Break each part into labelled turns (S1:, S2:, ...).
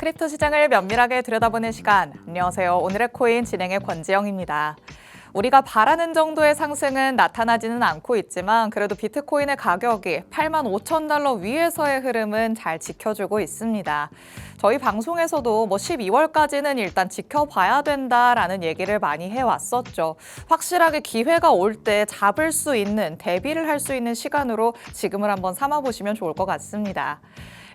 S1: 크립토 시장을 면밀하게 들여다보는 시간. 안녕하세요. 오늘의 코인 진행의 권지영입니다. 우리가 바라는 정도의 상승은 나타나지는 않고 있지만 그래도 비트코인의 가격이 85,000달러 위에서의 흐름은 잘 지켜주고 있습니다. 저희 방송에서도 12월까지는 일단 지켜봐야 된다라는 얘기를 많이 해왔었죠. 확실하게 기회가 올 때 잡을 수 있는, 대비를 할 수 있는 시간으로 지금을 한번 삼아보시면 좋을 것 같습니다.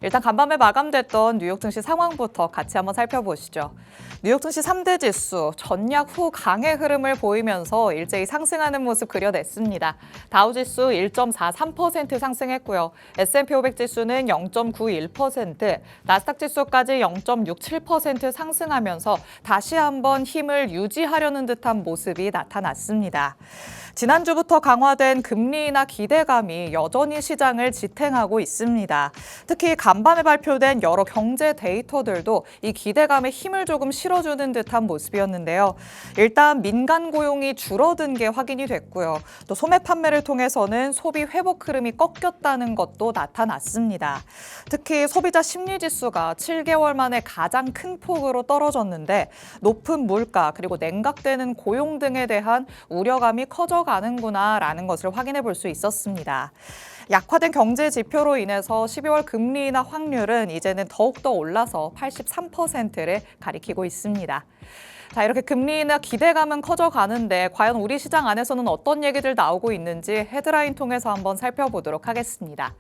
S1: 일단 간밤에 마감됐던 뉴욕 증시 상황부터 같이 한번 살펴보시죠. 뉴욕 증시 3대 지수 전약 후 강의 흐름을 보이면서 일제히 상승하는 모습 그려냈습니다. 다우 지수 1.43% 상승했고요. S&P 500 지수는 0.91%, 나스닥 지수까지 0.67% 상승하면서 다시 한번 힘을 유지하려는 듯한 모습이 나타났습니다. 지난주부터 강화된 금리 인하 기대감이 여전히 시장을 지탱하고 있습니다. 특히 간밤에 발표된 여러 경제 데이터들도 이 기대감에 힘을 조금 실어주는 듯한 모습이었는데요. 일단 민간 고용이 줄어든 게 확인이 됐고요. 또 소매 판매를 통해서는 소비 회복 흐름이 꺾였다는 것도 나타났습니다. 특히 소비자 심리지수가 7개월 만에 가장 큰 폭으로 떨어졌는데 높은 물가 그리고 냉각되는 고용 등에 대한 우려감이 커져가는구나라는 것을 확인해 볼 수 있었습니다. 약화된 경제 지표로 인해서 12월 금리 인하 확률은 이제는 더욱더 올라서 83%를 가리키고 있습니다. 자, 이렇게 금리 인하 기대감은 커져가는데 과연 우리 시장 안에서는 어떤 얘기들 나오고 있는지 헤드라인 통해서 한번 살펴보도록 하겠습니다.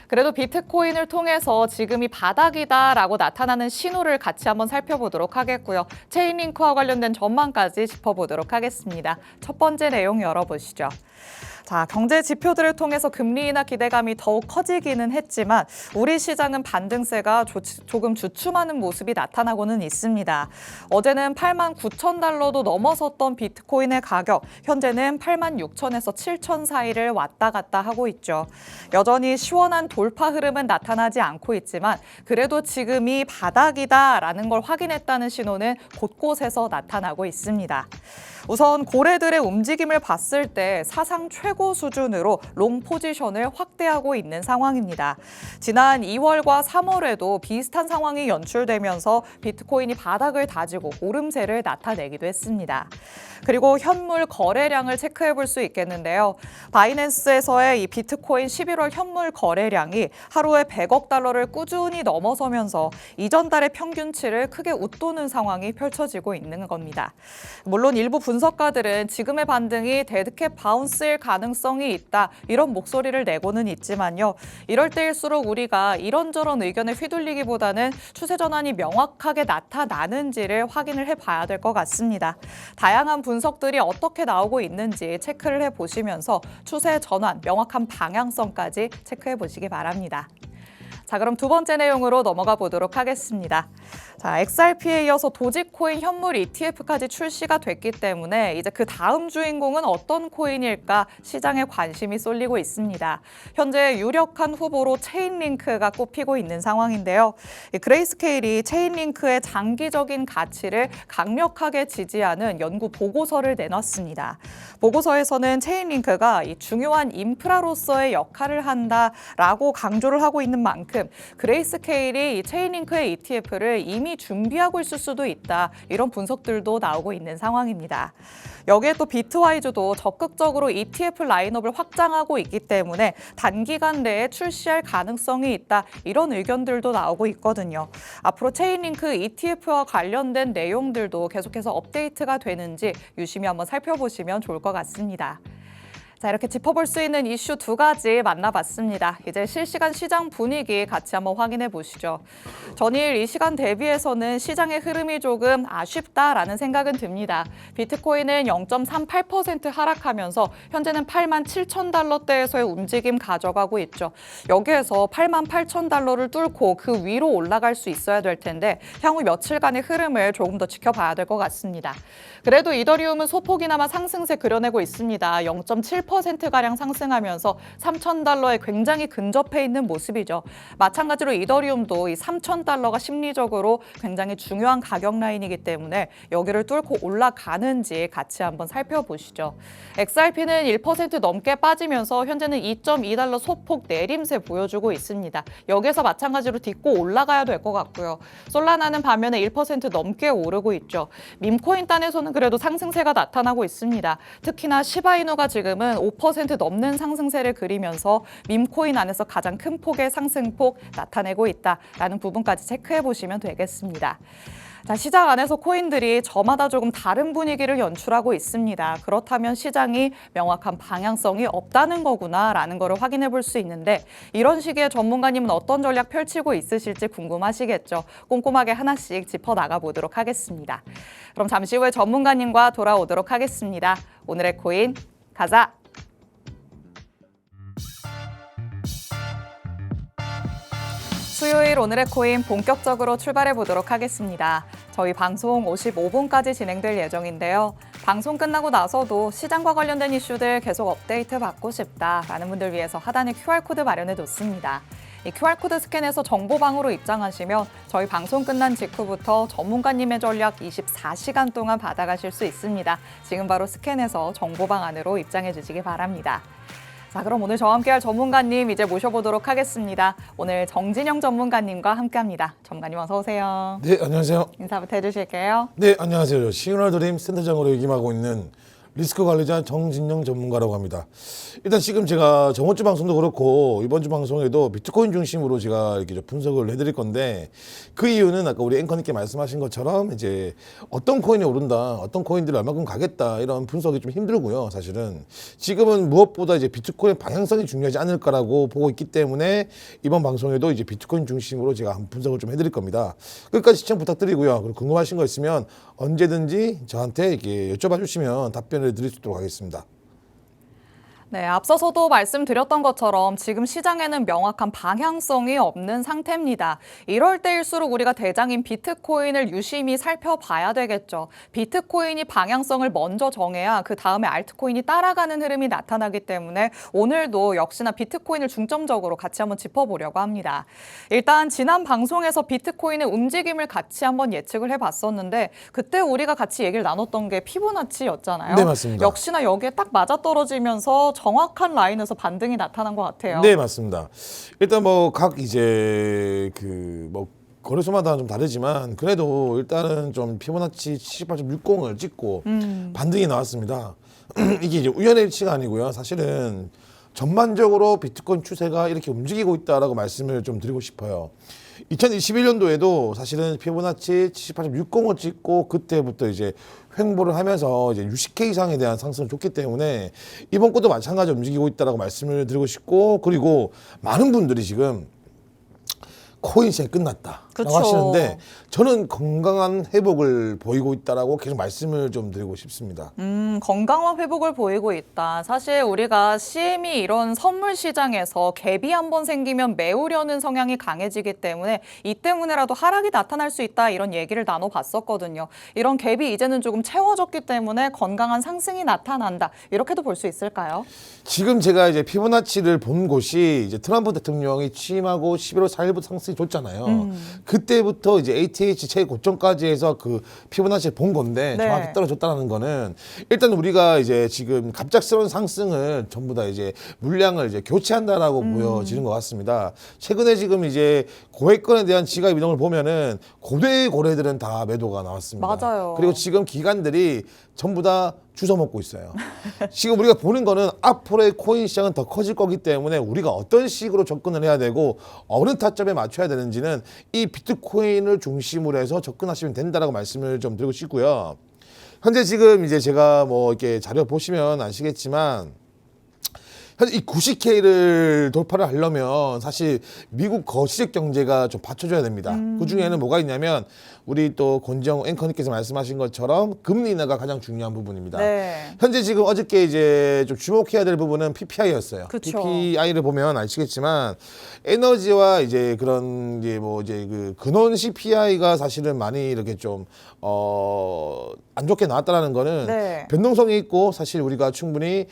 S1: 그래도 비트코인을 통해서 지금이 바닥이다라고 나타나는 신호를 같이 한번 살펴보도록 하겠고요. 체인링크와 관련된 전망까지 짚어보도록 하겠습니다. 첫 번째 내용 열어보시죠. 자, 경제 지표들을 통해서 금리 인하 기대감이 더욱 커지기는 했지만 우리 시장은 반등세가 조금 주춤하는 모습이 나타나고는 있습니다. 어제는 89,000달러도 넘어섰던 비트코인의 가격, 현재는 86,000에서 7,000 사이를 왔다 갔다 하고 있죠. 여전히 시원한 돌파 흐름은 나타나지 않고 있지만 그래도 지금이 바닥이다라는 걸 확인했다는 신호는 곳곳에서 나타나고 있습니다. 우선 고래들의 움직임을 봤을 때 사상 최고 수준으로 롱 포지션을 확대하고 있는 상황입니다. 지난 2월과 3월에도 비슷한 상황이 연출되면서 비트코인이 바닥을 다지고 오름세를 나타내기도 했습니다. 그리고 현물 거래량을 체크해 볼 수 있겠는데요. 바이낸스에서의 이 비트코인 11월 현물 거래량이 하루에 100억 달러를 꾸준히 넘어서면서 이전 달의 평균치를 크게 웃도는 상황이 펼쳐지고 있는 겁니다. 물론 일부 분석가들은 지금의 반등이 데드캣 바운스일 가능성이 있다 이런 목소리를 내고는 있지만요. 이럴 때일수록 우리가 이런저런 의견에 휘둘리기보다는 추세 전환이 명확하게 나타나는지를 확인을 해봐야 될 것 같습니다. 다양한 분석들이 어떻게 나오고 있는지 체크를 해보시면서 추세 전환, 명확한 방향성까지 체크해 보시기 바랍니다. 자, 그럼 두 번째 내용으로 넘어가 보도록 하겠습니다. 자, XRP에 이어서 도지코인 현물 ETF까지 출시가 됐기 때문에 이제 그 다음 주인공은 어떤 코인일까 시장에 관심이 쏠리고 있습니다. 현재 유력한 후보로 체인링크가 꼽히고 있는 상황인데요. 그레이스케일이 체인링크의 장기적인 가치를 강력하게 지지하는 연구 보고서를 내놨습니다. 보고서에서는 체인링크가 이 중요한 인프라로서의 역할을 한다라고 강조를 하고 있는 만큼 그레이스케일이 이 체인링크의 ETF를 이미 준비하고 있을 수도 있다. 이런 분석들도 나오고 있는 상황입니다. 여기에 또 비트와이즈도 적극적으로 ETF 라인업을 확장하고 있기 때문에 단기간 내에 출시할 가능성이 있다. 이런 의견들도 나오고 있거든요. 앞으로 체인링크 ETF와 관련된 내용들도 계속해서 업데이트가 되는지 유심히 한번 살펴보시면 좋을 것 같습니다. 자, 이렇게 짚어볼 수 있는 이슈 두 가지 만나봤습니다. 이제 실시간 시장 분위기 같이 한번 확인해 보시죠. 전일 이 시간 대비해서는 시장의 흐름이 조금 아쉽다라는 생각은 듭니다. 비트코인은 0.38% 하락하면서 현재는 87,000달러대에서의 움직임 가져가고 있죠. 여기에서 88,000달러를 뚫고 그 위로 올라갈 수 있어야 될 텐데 향후 며칠간의 흐름을 조금 더 지켜봐야 될 것 같습니다. 그래도 이더리움은 소폭이나마 상승세 그려내고 있습니다. 0.7% 1%가량 상승하면서 3,000달러에 굉장히 근접해 있는 모습이죠. 마찬가지로 이더리움도 이 3,000달러가 심리적으로 굉장히 중요한 가격 라인이기 때문에 여기를 뚫고 올라가는지 같이 한번 살펴보시죠. XRP는 1% 넘게 빠지면서 현재는 2.2달러 소폭 내림세 보여주고 있습니다. 여기에서 마찬가지로 딛고 올라가야 될 것 같고요. 솔라나는 반면에 1% 넘게 오르고 있죠. 밈코인 단에서는 그래도 상승세가 나타나고 있습니다. 특히나 시바이누가 지금은 5% 넘는 상승세를 그리면서 밈코인 안에서 가장 큰 폭의 상승폭 나타내고 있다라는 부분까지 체크해 보시면 되겠습니다. 자, 시장 안에서 코인들이 저마다 조금 다른 분위기를 연출하고 있습니다. 그렇다면 시장이 명확한 방향성이 없다는 거구나라는 거를 확인해 볼 수 있는데 이런 시기에 전문가님은 어떤 전략 펼치고 있으실지 궁금하시겠죠. 꼼꼼하게 하나씩 짚어나가 보도록 하겠습니다. 그럼 잠시 후에 전문가님과 돌아오도록 하겠습니다. 오늘의 코인 가자! 수요일 오늘의 코인 본격적으로 출발해 보도록 하겠습니다. 저희 방송 55분까지 진행될 예정인데요. 방송 끝나고 나서도 시장과 관련된 이슈들 계속 업데이트 받고 싶다라는 분들 위해서 하단에 QR코드 마련해 뒀습니다. 이 QR코드 스캔해서 정보방으로 입장하시면 저희 방송 끝난 직후부터 전문가님의 전략 24시간 동안 받아가실 수 있습니다. 지금 바로 스캔해서 정보방 안으로 입장해 주시기 바랍니다. 자, 그럼 오늘 저와 함께할 전문가님 이제 모셔보도록 하겠습니다. 오늘 정진영 전문가님과 함께합니다. 전문가님 어서 오세요.
S2: 네, 안녕하세요.
S1: 인사부터 해주실게요.
S2: 네, 안녕하세요. 시그널 드림 센터장으로 역임하고 있는 리스크 관리자 정진영 전문가라고 합니다. 일단 지금 제가 저번 주 방송도 그렇고 이번 주 방송에도 비트코인 중심으로 제가 이렇게 좀 분석을 해드릴 건데 그 이유는 아까 우리 앵커님께 말씀하신 것처럼 이제 어떤 코인이 오른다, 어떤 코인들이 얼마큼 가겠다 이런 분석이 좀 힘들고요. 사실은 지금은 무엇보다 이제 비트코인 방향성이 중요하지 않을까라고 보고 있기 때문에 이번 방송에도 이제 비트코인 중심으로 제가 한번 분석을 좀 해드릴 겁니다. 끝까지 시청 부탁드리고요. 그리고 궁금하신 거 있으면 언제든지 저한테 이렇게 여쭤봐 주시면 답변을 드릴 수 있도록 하겠습니다.
S1: 네, 앞서서도 말씀드렸던 것처럼 지금 시장에는 명확한 방향성이 없는 상태입니다. 이럴 때일수록 우리가 대장인 비트코인을 유심히 살펴봐야 되겠죠. 비트코인이 방향성을 먼저 정해야 그 다음에 알트코인이 따라가는 흐름이 나타나기 때문에 오늘도 역시나 비트코인을 중점적으로 같이 한번 짚어보려고 합니다. 일단 지난 방송에서 비트코인의 움직임을 같이 한번 예측을 해봤었는데 그때 우리가 같이 얘기를 나눴던 게 피보나치였잖아요.
S2: 네, 맞습니다.
S1: 역시나 여기에 딱 맞아떨어지면서 정확한 라인에서 반등이 나타난 것 같아요.
S2: 네, 맞습니다. 일단 뭐 각 이제 그 뭐 거래소마다 좀 다르지만 그래도 일단은 좀 피보나치 78.60을 찍고 반등이 나왔습니다. 이게 이제 우연의 일치가 아니고요. 사실은 전반적으로 비트코인 추세가 이렇게 움직이고 있다라고 말씀을 좀 드리고 싶어요. 2021년도에도 사실은 피보나치 78.60을 찍고 그때부터 이제 횡보를 하면서 이제 60K 이상에 대한 상승을 줬기 때문에 이번 것도 마찬가지로 움직이고 있다라고 말씀을 드리고 싶고 그리고 많은 분들이 지금 코인 시장이 끝났다 라고 하시는데 저는 건강한 회복을 보이고 있다라고 계속 말씀을 좀 드리고 싶습니다.
S1: 건강한 회복을 보이고 있다. 사실 우리가 CME 이런 선물 시장에서 갭이 한번 생기면 메우려는 성향이 강해지기 때문에 이 때문에라도 하락이 나타날 수 있다 이런 얘기를 나눠봤었거든요. 이런 갭이 이제는 조금 채워졌기 때문에 건강한 상승이 나타난다. 이렇게도 볼 수 있을까요?
S2: 지금 제가 이제 피보나치를 본 곳이 이제 트럼프 대통령이 취임하고 11월 4일부터 상승이 줬잖아요. 그때부터 이제 ATH 최고점까지 해서 그 피보나치를 본 건데
S1: 네.
S2: 정확히 떨어졌다는 거는 일단 우리가 이제 지금 갑작스러운 상승을 전부 다 이제 물량을 이제 교체한다라고 보여지는 것 같습니다. 최근에 지금 이제 고액권에 대한 지갑 이동을 보면은 고대 고래들은 다 매도가 나왔습니다.
S1: 맞아요.
S2: 그리고 지금 기관들이 전부 다 주워 먹고 있어요. 지금 우리가 보는 거는 앞으로의 코인 시장은 더 커질 거기 때문에 우리가 어떤 식으로 접근을 해야 되고 어느 타점에 맞춰야 되는지는 이 비트코인을 중심으로 해서 접근하시면 된다라고 말씀을 좀 드리고 싶고요. 현재 지금 이제 제가 뭐 이렇게 자료 보시면 아시겠지만 사실 이 90K를 돌파를 하려면 사실 미국 거시적 경제가 좀 받쳐줘야 됩니다. 그 중에는 뭐가 있냐면 우리 또 권지영 앵커님께서 말씀하신 것처럼 금리 인하가 가장 중요한 부분입니다.
S1: 네.
S2: 현재 지금 어저께 이제 좀 주목해야 될 부분은 PPI였어요.
S1: 그쵸.
S2: PPI를 보면 아시겠지만 에너지와 이제 그런 이제 뭐 이제 그 근원 CPI가 사실은 많이 이렇게 좀 안 좋게 나왔다라는 거는
S1: 네.
S2: 변동성이 있고 사실 우리가 충분히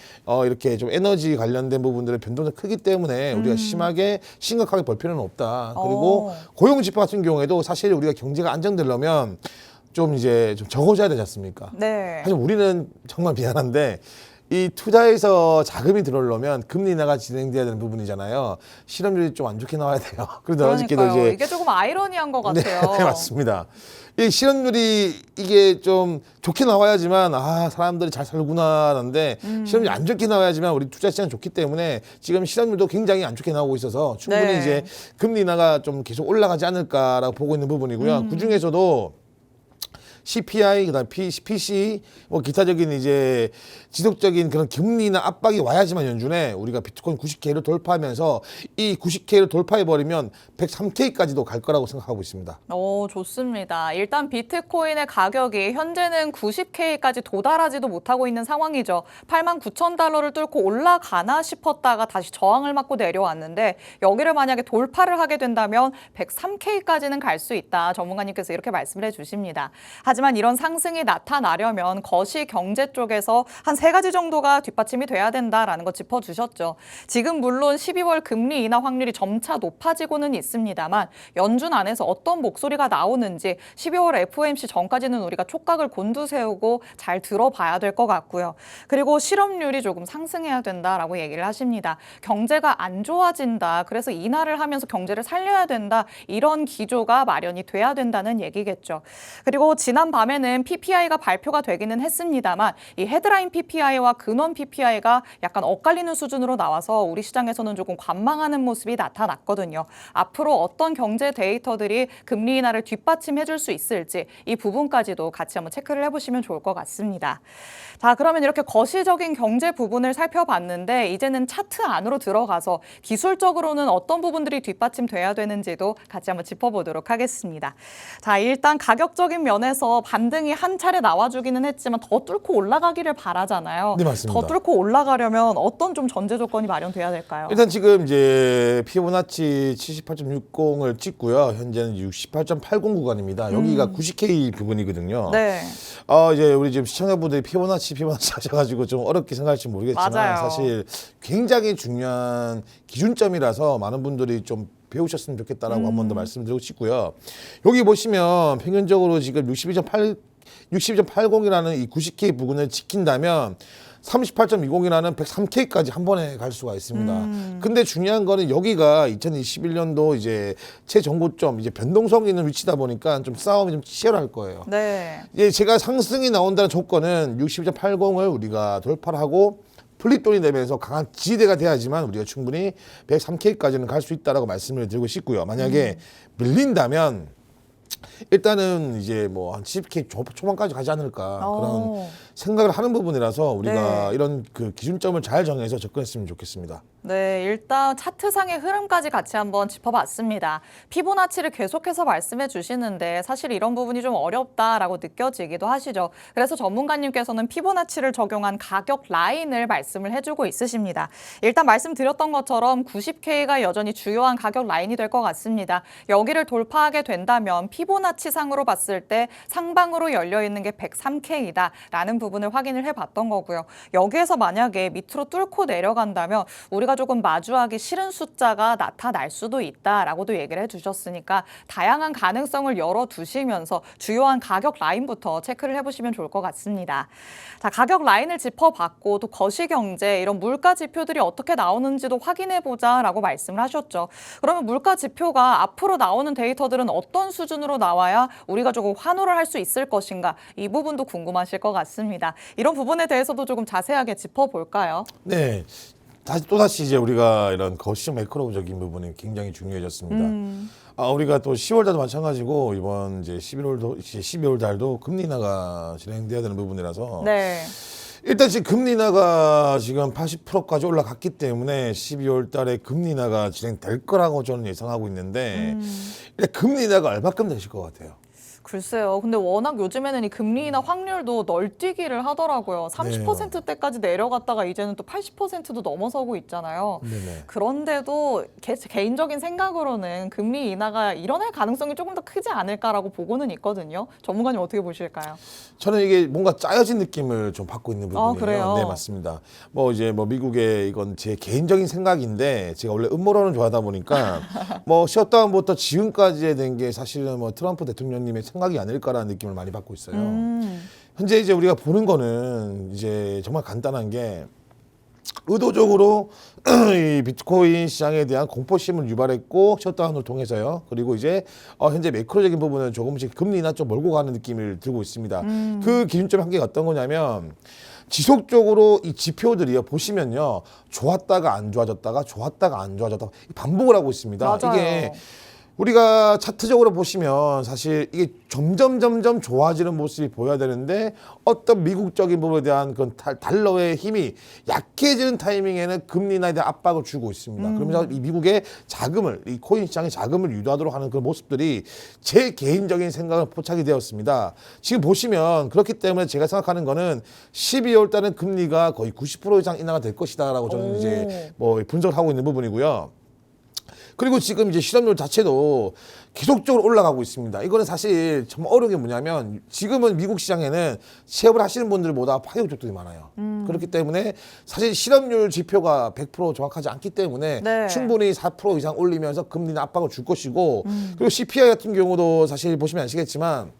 S2: 이렇게 좀 에너지 관련된 부분들은 변동성이 크기 때문에 우리가 심각하게 볼 필요는 없다. 그리고 고용 지표 같은 경우에도 사실 우리가 경제가 안정되려면 좀 이제 좀 적어줘야 되지 않습니까?
S1: 네.
S2: 사실 우리는 정말 미안한데 이 투자에서 자금이 들어오려면 금리 인하가 진행돼야 되는 부분이잖아요. 실업률이 좀 안 좋게 나와야 돼요. 그런데 어저께도
S1: 그러니까요.
S2: 이제
S1: 이게 조금 아이러니한 것 같아요.
S2: 네, 맞습니다. 이 실업률이 이게 좀 좋게 나와야지만 사람들이 잘 살구나라는데 실업률이 안 좋게 나와야지만 우리 투자 시장 좋기 때문에 지금 실업률도 굉장히 안 좋게 나오고 있어서 충분히
S1: 네.
S2: 이제 금리 인하가 좀 계속 올라가지 않을까라고 보고 있는 부분이고요. 그 중에서도 CPI, 그다음 PC, 뭐 기타적인 이제 지속적인 그런 금리나 압박이 와야지만 연준에 우리가 비트코인 90K를 돌파하면서 이 90K를 돌파해 버리면 103K까지도 갈 거라고 생각하고 있습니다.
S1: 좋습니다. 일단 비트코인의 가격이 현재는 90K까지 도달하지도 못하고 있는 상황이죠. 89,000달러를 뚫고 올라가나 싶었다가 다시 저항을 맞고 내려왔는데 여기를 만약에 돌파를 하게 된다면 103K까지는 갈 수 있다. 전문가님께서 이렇게 말씀을 해주십니다. 하지만 이런 상승이 나타나려면 거시 경제 쪽에서 한 3가지 정도가 뒷받침이 돼야 된다라는 거 짚어주셨죠. 지금 물론 12월 금리 인하 확률이 점차 높아지고는 있습니다만 연준 안에서 어떤 목소리가 나오는지 12월 FOMC 전까지는 우리가 촉각을 곤두세우고 잘 들어봐야 될 것 같고요. 그리고 실업률이 조금 상승해야 된다라고 얘기를 하십니다. 경제가 안 좋아진다. 그래서 인하를 하면서 경제를 살려야 된다. 이런 기조가 마련이 돼야 된다는 얘기겠죠. 그리고 지난 밤에는 PPI가 발표가 되기는 했습니다만 이 헤드라인 PPI와 근원 PPI가 약간 엇갈리는 수준으로 나와서 우리 시장에서는 조금 관망하는 모습이 나타났거든요. 앞으로 어떤 경제 데이터들이 금리 인하를 뒷받침해 줄 수 있을지 이 부분까지도 같이 한번 체크를 해보시면 좋을 것 같습니다. 자, 그러면 이렇게 거시적인 경제 부분을 살펴봤는데 이제는 차트 안으로 들어가서 기술적으로는 어떤 부분들이 뒷받침돼야 되는지도 같이 한번 짚어보도록 하겠습니다. 자, 일단 가격적인 면에서 반등이 한 차례 나와주기는 했지만 더 뚫고 올라가기를 바라잖아요.
S2: 네, 맞습니다.
S1: 더 뚫고 올라가려면 어떤 좀 전제 조건이 마련돼야 될까요?
S2: 일단 지금 이제 피보나치 78.60을 찍고요. 현재는 68.80 구간입니다. 여기가 90K 부분이거든요.
S1: 네.
S2: 이제 우리 지금 시청자분들이 피보나치 하셔가지고 좀 어렵게 생각할지 모르겠지만
S1: 맞아요.
S2: 사실 굉장히 중요한 기준점이라서 많은 분들이 좀 배우셨으면 좋겠다라고 한 번 더 말씀드리고 싶고요. 여기 보시면 평균적으로 지금 62.80이라는 이 90K 부분을 지킨다면 38.20이라는 103K까지 한 번에 갈 수가 있습니다. 근데 중요한 거는 여기가 2021년도 이제 최정고점, 이제 변동성이 있는 위치다 보니까 좀 싸움이 좀 치열할 거예요.
S1: 네.
S2: 이제 제가 상승이 나온다는 조건은 62.80을 우리가 돌파를 하고 플립돈이 되면서 강한 지지대가 돼야지만 우리가 충분히 103K까지는 갈 수 있다라고 말씀을 드리고 싶고요. 만약에 밀린다면 일단은 이제 뭐 한 10K 초반까지 가지 않을까 그런 생각을 하는 부분이라서 우리가
S1: 네.
S2: 이런 그 기준점을 잘 정해서 접근했으면 좋겠습니다.
S1: 네, 일단 차트상의 흐름까지 같이 한번 짚어봤습니다. 피보나치를 계속해서 말씀해 주시는데 사실 이런 부분이 좀 어렵다라고 느껴지기도 하시죠. 그래서 전문가님께서는 피보나치를 적용한 가격 라인을 말씀을 해주고 있으십니다. 일단 말씀드렸던 것처럼 90K가 여전히 주요한 가격 라인이 될 것 같습니다. 여기를 돌파하게 된다면 피보나치 상으로 봤을 때 상방으로 열려있는 게 103K이다라는 부분을 확인을 해봤던 거고요. 여기에서 만약에 밑으로 뚫고 내려간다면 우리가 조금 마주하기 싫은 숫자가 나타날 수도 있다라고도 얘기를 해주셨으니까 다양한 가능성을 열어두시면서 주요한 가격 라인부터 체크를 해보시면 좋을 것 같습니다. 자, 가격 라인을 짚어봤고 또 거시경제 이런 물가 지표들이 어떻게 나오는지도 확인해보자라고 말씀을 하셨죠. 그러면 물가 지표가 앞으로 나오는 데이터들은 어떤 수준으로 나와야 우리가 조금 환호를 할 수 있을 것인가 이 부분도 궁금하실 것 같습니다. 이런 부분에 대해서도 조금 자세하게 짚어볼까요?
S2: 네. 또다시 이제 우리가 이런 거시적 매크로적인 부분이 굉장히 중요해졌습니다. 우리가 또 10월 달도 마찬가지고 이번 이제 12월 달도 금리 인하가 진행돼야 되는 부분이라서
S1: 네.
S2: 일단 지금 금리 인하가 지금 80%까지 올라갔기 때문에 12월 달에 금리 인하가 진행될 거라고 저는 예상하고 있는데 일단 금리 인하가 얼마큼 되실 것 같아요?
S1: 글쎄요. 근데 워낙 요즘에는 이 금리나 확률도 널뛰기를 하더라고요. 30%대까지 내려갔다가 이제는 또 80%도 넘어서고 있잖아요.
S2: 네네.
S1: 그런데도 개인적인 생각으로는 금리 인하가 일어날 가능성이 조금 더 크지 않을까라고 보고는 있거든요. 전문가님 어떻게 보실까요?
S2: 저는 이게 뭔가 짜여진 느낌을 좀 받고 있는 부분이에요.
S1: 그래요?
S2: 네, 맞습니다. 이제 미국의 이건 제 개인적인 생각인데 제가 원래 음모론을 좋아하다 보니까 셧다운부터 지금까지 된 게 사실은 트럼프 대통령님의 생각이 아닐까라는 느낌을 많이 받고 있어요. 현재 이제 우리가 보는 거는 이제 정말 간단한 게 의도적으로 이 비트코인 시장에 대한 공포심을 유발했고 셧다운을 통해서요. 그리고 이제 현재 매크로적인 부분은 조금씩 금리 인하 좀 몰고 가는 느낌을 들고 있습니다. 그 기준점 한계가 어떤 거냐면 지속적으로 이 지표들이요 보시면요 좋았다가 안 좋아졌다가 좋았다가 안 좋아졌다가 반복을 하고 있습니다.
S1: 맞아요.
S2: 이게 우리가 차트적으로 보시면 사실 이게 점점 좋아지는 모습이 보여야 되는데 어떤 미국적인 부분에 대한 그런 달러의 힘이 약해지는 타이밍에는 금리 인하에 대한 압박을 주고 있습니다. 그러면서 이 미국의 자금을, 이 코인 시장의 자금을 유도하도록 하는 그런 모습들이 제 개인적인 생각은 포착이 되었습니다. 지금 보시면 그렇기 때문에 제가 생각하는 거는 12월 달은 금리가 거의 90% 이상 인하가 될 것이다라고 저는 이제 분석을 하고 있는 부분이고요. 그리고 지금 이제 실업률 자체도 계속적으로 올라가고 있습니다. 이거는 사실 참 어려운 게 뭐냐면 지금은 미국 시장에는 취업을 하시는 분들보다 파격적들이 많아요. 그렇기 때문에 사실 실업률 지표가 100% 정확하지 않기 때문에
S1: 네.
S2: 충분히 4% 이상 올리면서 금리는 압박을 줄 것이고 그리고 CPI 같은 경우도 사실 보시면 아시겠지만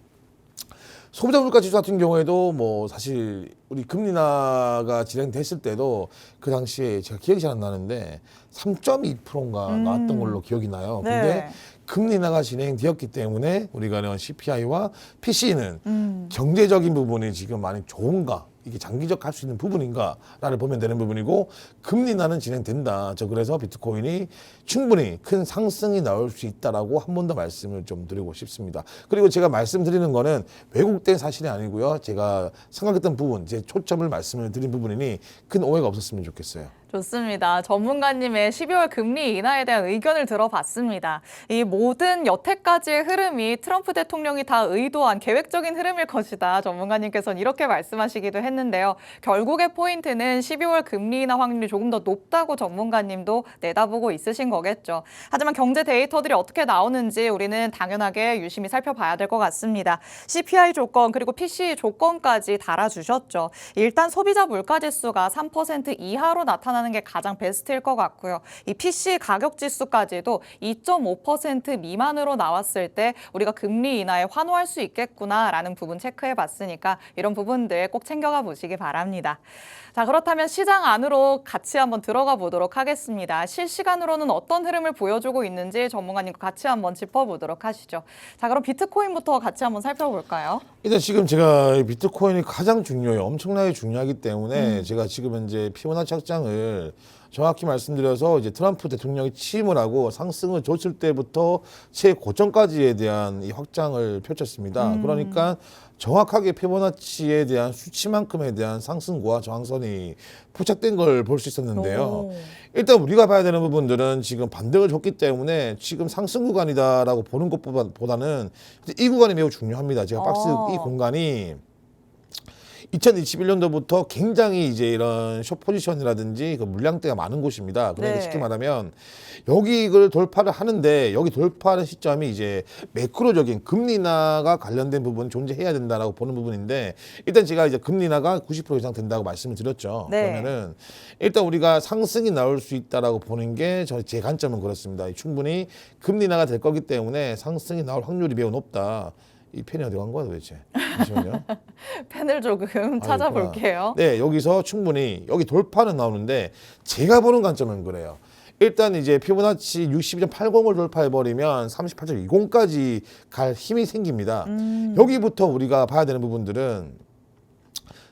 S2: 소비자 물가 지수 같은 경우에도 사실 우리 금리 인하가 진행됐을 때도 그 당시에 제가 기억이 잘 안 나는데 3.2%인가 나왔던 걸로 기억이 나요.
S1: 네.
S2: 근데 금리 인하가 진행되었기 때문에 우리가 CPI와 PC는 경제적인 부분이 지금 많이 좋은가? 이게 장기적 할 수 있는 부분인가를 보면 되는 부분이고 금리 인하는 진행된다. 그래서 비트코인이 충분히 큰 상승이 나올 수 있다라고 한 번 더 말씀을 좀 드리고 싶습니다. 그리고 제가 말씀드리는 거는 왜곡된 사실이 아니고요. 제가 생각했던 부분, 제 초점을 말씀을 드린 부분이니 큰 오해가 없었으면 좋겠어요.
S1: 좋습니다. 전문가님의 12월 금리 인하에 대한 의견을 들어봤습니다. 이 모든 여태까지의 흐름이 트럼프 대통령이 다 의도한 계획적인 흐름일 것이다. 전문가님께서는 이렇게 말씀하시기도 했는데요. 결국의 포인트는 12월 금리 인하 확률이 조금 더 높다고 전문가님도 내다보고 있으신 거겠죠. 하지만 경제 데이터들이 어떻게 나오는지 우리는 당연하게 유심히 살펴봐야 될 것 같습니다. CPI 조건 그리고 PCE 조건까지 달아주셨죠. 일단 소비자 물가지수가 3% 이하로 나타나는 게 가장 베스트일 것 같고요. 이 PC 가격 지수까지도 2.5% 미만으로 나왔을 때 우리가 금리 인하에 환호할 수 있겠구나라는 부분 체크해 봤으니까 이런 부분들 꼭 챙겨가 보시기 바랍니다. 자, 그렇다면 시장 안으로 같이 한번 들어가 보도록 하겠습니다. 실시간으로는 어떤 흐름을 보여주고 있는지 전문가님과 같이 한번 짚어보도록 하시죠. 자, 그럼 비트코인부터 같이 한번 살펴볼까요?
S2: 일단 지금 제가 비트코인이 가장 중요해요. 엄청나게 중요하기 때문에 제가 지금 현재 피보나치 확장을 정확히 말씀드려서 이제 트럼프 대통령이 취임을 하고 상승을 줬을 때부터 최고점까지에 대한 이 확장을 펼쳤습니다. 그러니까 정확하게 피보나치에 대한 수치만큼에 대한 상승과 저항선이 포착된 걸 볼 수 있었는데요. 일단 우리가 봐야 되는 부분들은 지금 반등을 줬기 때문에 지금 상승 구간이다라고 보는 것보다는 이 구간이 매우 중요합니다. 제가 박스 이 공간이 2021년도부터 굉장히 이제 이런 숏 포지션이라든지 그 물량대가 많은 곳입니다. 그러니까 쉽게 말하면 여기 이걸 돌파를 하는데 여기 돌파하는 시점이 이제 매크로적인 금리 인하가 관련된 부분이 존재해야 된다라고 보는 부분인데 일단 제가 이제 금리 인하가 90% 이상 된다고 말씀을 드렸죠. 그러면은 일단 우리가 상승이 나올 수 있다라고 보는 게 제 관점은 그렇습니다. 충분히 금리 인하가 될 거기 때문에 상승이 나올 확률이 매우 높다. 이 펜이 어디 간 거야 도대체? 잠시만요.
S1: 펜을 조금 찾아볼게요.
S2: 네, 여기서 충분히 여기 돌파는 나오는데 제가 보는 관점은 그래요. 일단 이제 피보나치 62.80을 돌파해버리면 38.20까지 갈 힘이 생깁니다. 여기부터 우리가 봐야 되는 부분들은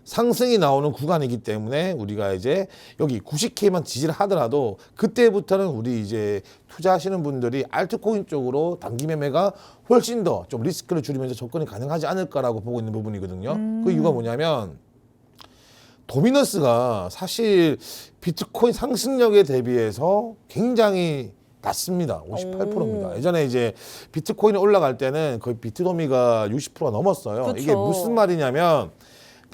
S2: 상승이 나오는 구간이기 때문에 우리가 이제 여기 90K만 지지를 하더라도 그때부터는 우리 이제 투자하시는 분들이 알트코인 쪽으로 단기 매매가 훨씬 더 좀 리스크를 줄이면서 접근이 가능하지 않을까라고 보고 있는 부분이거든요. 그 이유가 뭐냐면 도미넌스가 사실 비트코인 상승력에 대비해서 굉장히 낮습니다. 58%입니다. 예전에 이제 비트코인이 올라갈 때는 거의 비트도미가 60%가 넘었어요.
S1: 그쵸.
S2: 이게 무슨 말이냐면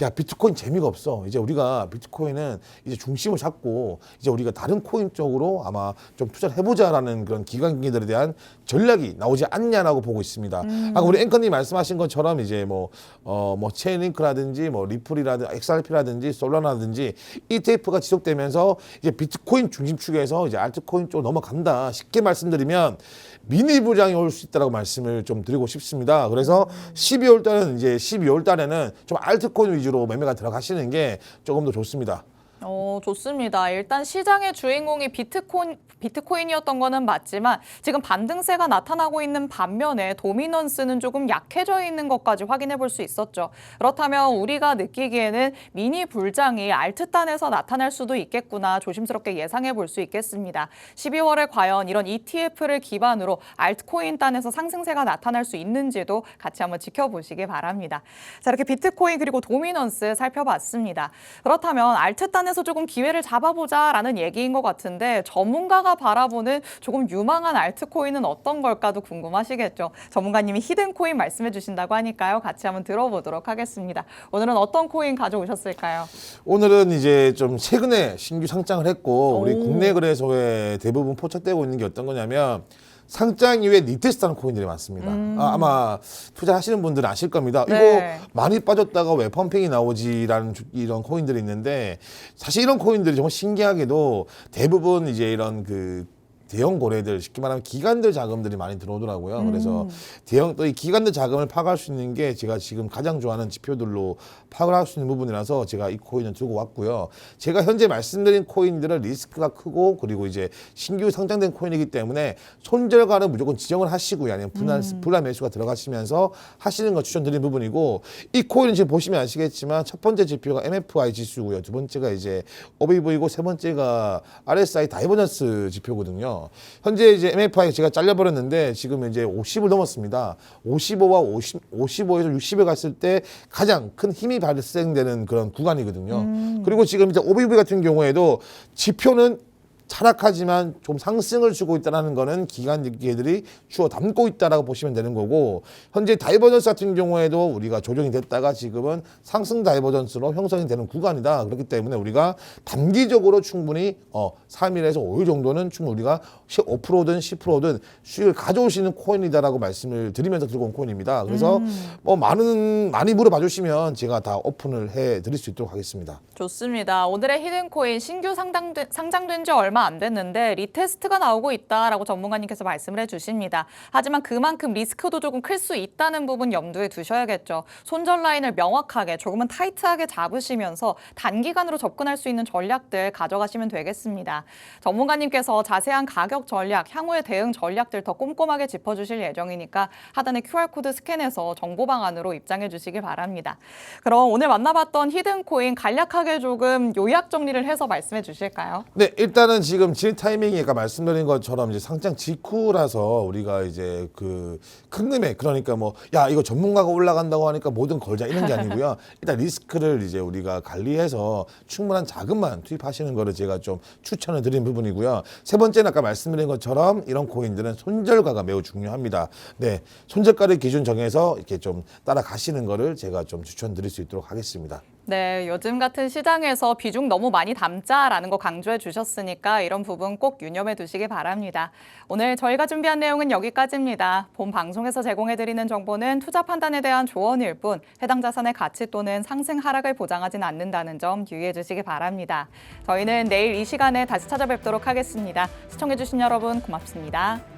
S2: 야, 비트코인 재미가 없어. 이제 우리가 비트코인은 이제 중심을 잡고 이제 우리가 다른 코인 쪽으로 아마 좀 투자를 해보자라는 그런 기관들에 대한 전략이 나오지 않냐라고 보고 있습니다. 아까 우리 앵커님 말씀하신 것처럼 이제 뭐 체인링크라든지 뭐 리플이라든지 XRP라든지 솔라나라든지 ETF가 지속되면서 이제 비트코인 중심축에서 이제 알트코인 쪽으로 넘어간다. 쉽게 말씀드리면 미니 부장이 올 수 있다라고 말씀을 좀 드리고 싶습니다. 그래서 12월 달에는 좀 알트코인 위주로 매매가 들어가시는 게 조금 더 좋습니다.
S1: 좋습니다. 일단 시장의 주인공이 비트코인이었던 거는 맞지만 지금 반등세가 나타나고 있는 반면에 도미넌스는 조금 약해져 있는 것까지 확인해 볼 수 있었죠. 그렇다면 우리가 느끼기에는 미니 불장이 알트단에서 나타날 수도 있겠구나 조심스럽게 예상해 볼 수 있겠습니다. 12월에 과연 이런 ETF를 기반으로 알트코인 단에서 상승세가 나타날 수 있는지도 같이 한번 지켜보시기 바랍니다. 자, 이렇게 비트코인 그리고 도미넌스 살펴봤습니다. 그렇다면 알트단에서 조금 기회를 잡아보자라는 얘기인 것 같은데 전문가가 바라보는 조금 유망한 알트코인은 어떤 걸까도 궁금하시겠죠. 전문가님이 히든코인 말씀해 주신다고 하니까요. 같이 한번 들어보도록 하겠습니다. 오늘은 어떤 코인 가져오셨을까요?
S2: 오늘은 이제 좀 최근에 신규 상장을 했고 우리 국내 거래소에 대부분 포착되고 있는 게 어떤 거냐면 상장 이후에 리테스트하는 코인들이 많습니다. 아마 투자하시는 분들은 아실 겁니다.
S1: 네.
S2: 이거 많이 빠졌다가 왜 펌핑이 나오지라는 이런 코인들이 있는데 사실 이런 코인들이 정말 신기하게도 대부분 이제 이런 그 대형 거래들 쉽게 말하면 기관들 자금들이 많이 들어오더라고요. 그래서 대형 또 이 기관들 자금을 파악할 수 있는 게 제가 지금 가장 좋아하는 지표들로 파악을 할 수 있는 부분이라서 제가 이 코인을 들고 왔고요. 제가 현재 말씀드린 코인들은 리스크가 크고 그리고 이제 신규 상장된 코인이기 때문에 손절가를 무조건 지정을 하시고요. 아니면 분할 매수가 들어가시면서 하시는 거 추천드린 부분이고 이 코인은 지금 보시면 아시겠지만 첫 번째 지표가 MFI 지수고요. 두 번째가 이제 OBV고 세 번째가 RSI 다이버전스 지표거든요. 현재 이제 MFI 제가 잘려버렸는데 지금 이제 50을 넘었습니다. 55에서 60에 갔을 때 가장 큰 힘이 발생되는 그런 구간이거든요. 그리고 지금 이제 OBV 같은 경우에도 지표는 차락하지만 좀 상승을 주고 있다는 거는 기관들이 주워 담고 있다라고 보시면 되는 거고 현재 다이버전스 같은 경우에도 우리가 조정이 됐다가 지금은 상승 다이버전스로 형성이 되는 구간이다. 그렇기 때문에 우리가 단기적으로 충분히 3일에서 5일 정도는 충분히 우리가 5%든 10%든 수익을 가져올 수 있는 코인이다라고 말씀을 드리면서 들고 온 코인입니다. 그래서 뭐 많이 물어봐 주시면 제가 다 오픈을 해 드릴 수 있도록 하겠습니다.
S1: 좋습니다. 오늘의 히든코인 신규 상장된 지 얼마 안 됐는데 리테스트가 나오고 있다라고 전문가님께서 말씀을 해주십니다. 하지만 그만큼 리스크도 조금 클 수 있다는 부분 염두에 두셔야겠죠. 손절 라인을 명확하게 조금은 타이트하게 잡으시면서 단기간으로 접근할 수 있는 전략들 가져가시면 되겠습니다. 전문가님께서 자세한 가격 전략, 향후의 대응 전략들 더 꼼꼼하게 짚어주실 예정이니까 하단의 QR코드 스캔해서 정보 방안으로 입장해 주시기 바랍니다. 그럼 오늘 만나봤던 히든코인 간략하게 조금 요약 정리를 해서 말씀해 주실까요?
S2: 네, 일단은 지금 질 타이밍이 아까 말씀드린 것처럼 이제 상장 직후라서 우리가 이제 그 큰 금액 그러니까 뭐 야 이거 전문가가 올라간다고 하니까 뭐든 걸자 이런 게 아니고요. 일단 리스크를 이제 우리가 관리해서 충분한 자금만 투입하시는 거를 제가 좀 추천을 드린 부분이고요. 세 번째는 아까 말씀드린 것처럼 이런 코인들은 손절가가 매우 중요합니다. 네, 손절가를 기준 정해서 이렇게 좀 따라가시는 거를 제가 좀 추천드릴 수 있도록 하겠습니다.
S1: 네, 요즘 같은 시장에서 비중 너무 많이 담자라는 거 강조해 주셨으니까 이런 부분 꼭 유념해 두시기 바랍니다. 오늘 저희가 준비한 내용은 여기까지입니다. 본 방송에서 제공해드리는 정보는 투자 판단에 대한 조언일 뿐 해당 자산의 가치 또는 상승 하락을 보장하진 않는다는 점 유의해 주시기 바랍니다. 저희는 내일 이 시간에 다시 찾아뵙도록 하겠습니다. 시청해 주신 여러분 고맙습니다.